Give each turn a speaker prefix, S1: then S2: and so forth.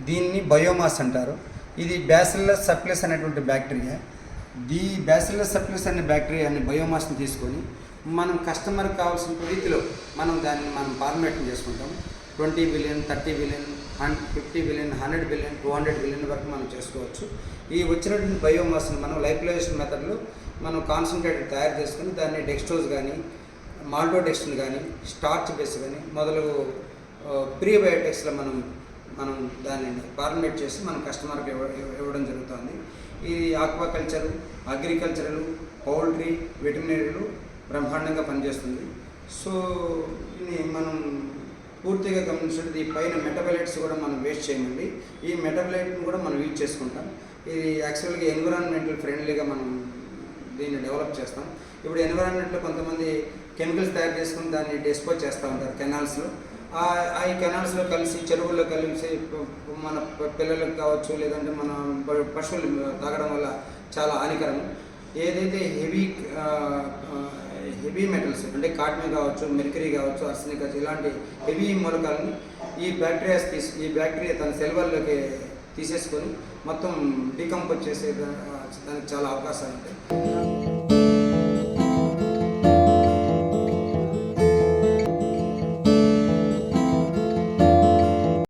S1: దీన్ని బయోమాస్ అంటారు. ఇది బ్యాసిల్లస్ సబ్టిలిస్ అనేటువంటి బ్యాక్టీరియా. ఈ బ్యాసిల్లస్ సబ్టిలిస్ అనే బ్యాక్టీరియాని బయోమాస్ని తీసుకొని మనం కస్టమర్కి కావాల్సిన రీతిలో మనం ఫార్మేటింగ్ చేసుకుంటాం. 20 billion, 30 billion, 50 billion, 100 billion, 200 billion వరకు మనం చేసుకోవచ్చు. ఈ వచ్చినటువంటి బయోమాస్ని మనం లైఫ్లైజేషన్ మెథడ్లో మనం కాన్సన్ట్రేటెడ్ తయారు చేసుకుని దాన్ని డెక్స్ట్రోజ్ కానీ, మాల్టోడెక్స్ట్రిన్ కానీ, స్టార్చ్ బేస్ కానీ మొదలగు ప్రీబయోటిక్స్లో మనం దాన్ని ఫార్మేట్ చేసి మన కస్టమర్కి ఇవ్వడం జరుగుతుంది. ఈ ఆక్వాకల్చరు, అగ్రికల్చరల్, పౌల్ట్రీ, వెటర్నరీలు బ్రహ్మాండంగా పనిచేస్తుంది. సో ఇది మనం పూర్తిగా గమనించినట్టు ఈ పైన మెటబలైట్స్ కూడా మనం వేస్ట్ చేయమండి. ఈ మెటబలైట్ని కూడా మనం యూజ్ చేసుకుంటాం. ఇది యాక్చువల్గా ఎన్విరాన్మెంటల్ ఫ్రెండ్లీగా మనం దీన్ని డెవలప్ చేస్తాం. ఇప్పుడు ఎన్విరాన్మెంట్లో కొంతమంది కెమికల్స్ తయారు చేసుకుని దాన్ని డిస్పోజ్ చేస్తూ ఉంటారు కెనాల్స్లో. ఆ కెనాల్స్లో కలిసి, చెరువుల్లో కలిసి మన పిల్లలకు కావచ్చు, లేదంటే మన పశువులు తాగడం వల్ల చాలా హానికరం. ఏదైతే హెవీ మెటల్స్ అంటే కాడ్మియం కావచ్చు, మెర్క్యూరీ కావచ్చు, ఆర్సెనిక్ కావచ్చు, ఇలాంటి హెవీ మూలకాలని ఈ బ్యాక్టీరియా తన సెల్వల్లోకి తీసేసుకొని మొత్తం డీకంపోజ్ చేసే దానికి చాలా అవకాశాలు ఉంటాయి.